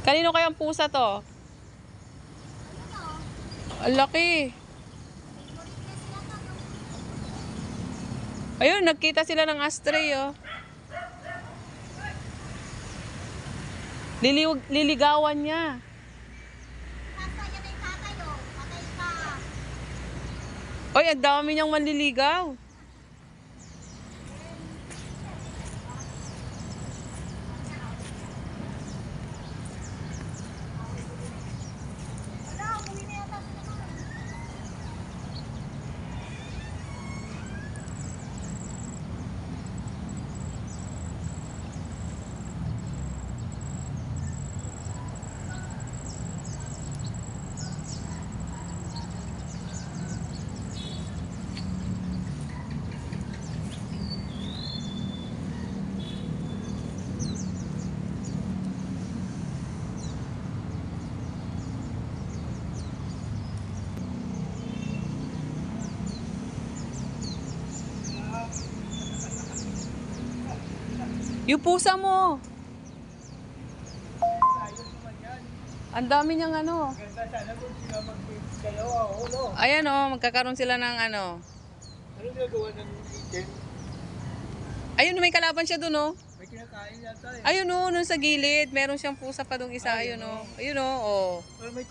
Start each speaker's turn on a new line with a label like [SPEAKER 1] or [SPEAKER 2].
[SPEAKER 1] Kanino kayang pusa to? Ang laki. Ayun, nagkita sila ng astray, oh. Liligawan niya. Oy, ang dami niyang manliligaw. Yung pusa mo. Ang dami niyang ano. Ayan oh, magkakaroon sila ng ano.
[SPEAKER 2] Anong gagawa ng item?
[SPEAKER 1] Ayun, may kalaban siya dun oh.
[SPEAKER 2] May kinakain yata eh.
[SPEAKER 1] Ayun oh, nun sa gilid. Meron siyang pusa pa dong isa. Ayun oh. Ayun oh. Oh.
[SPEAKER 2] Pero may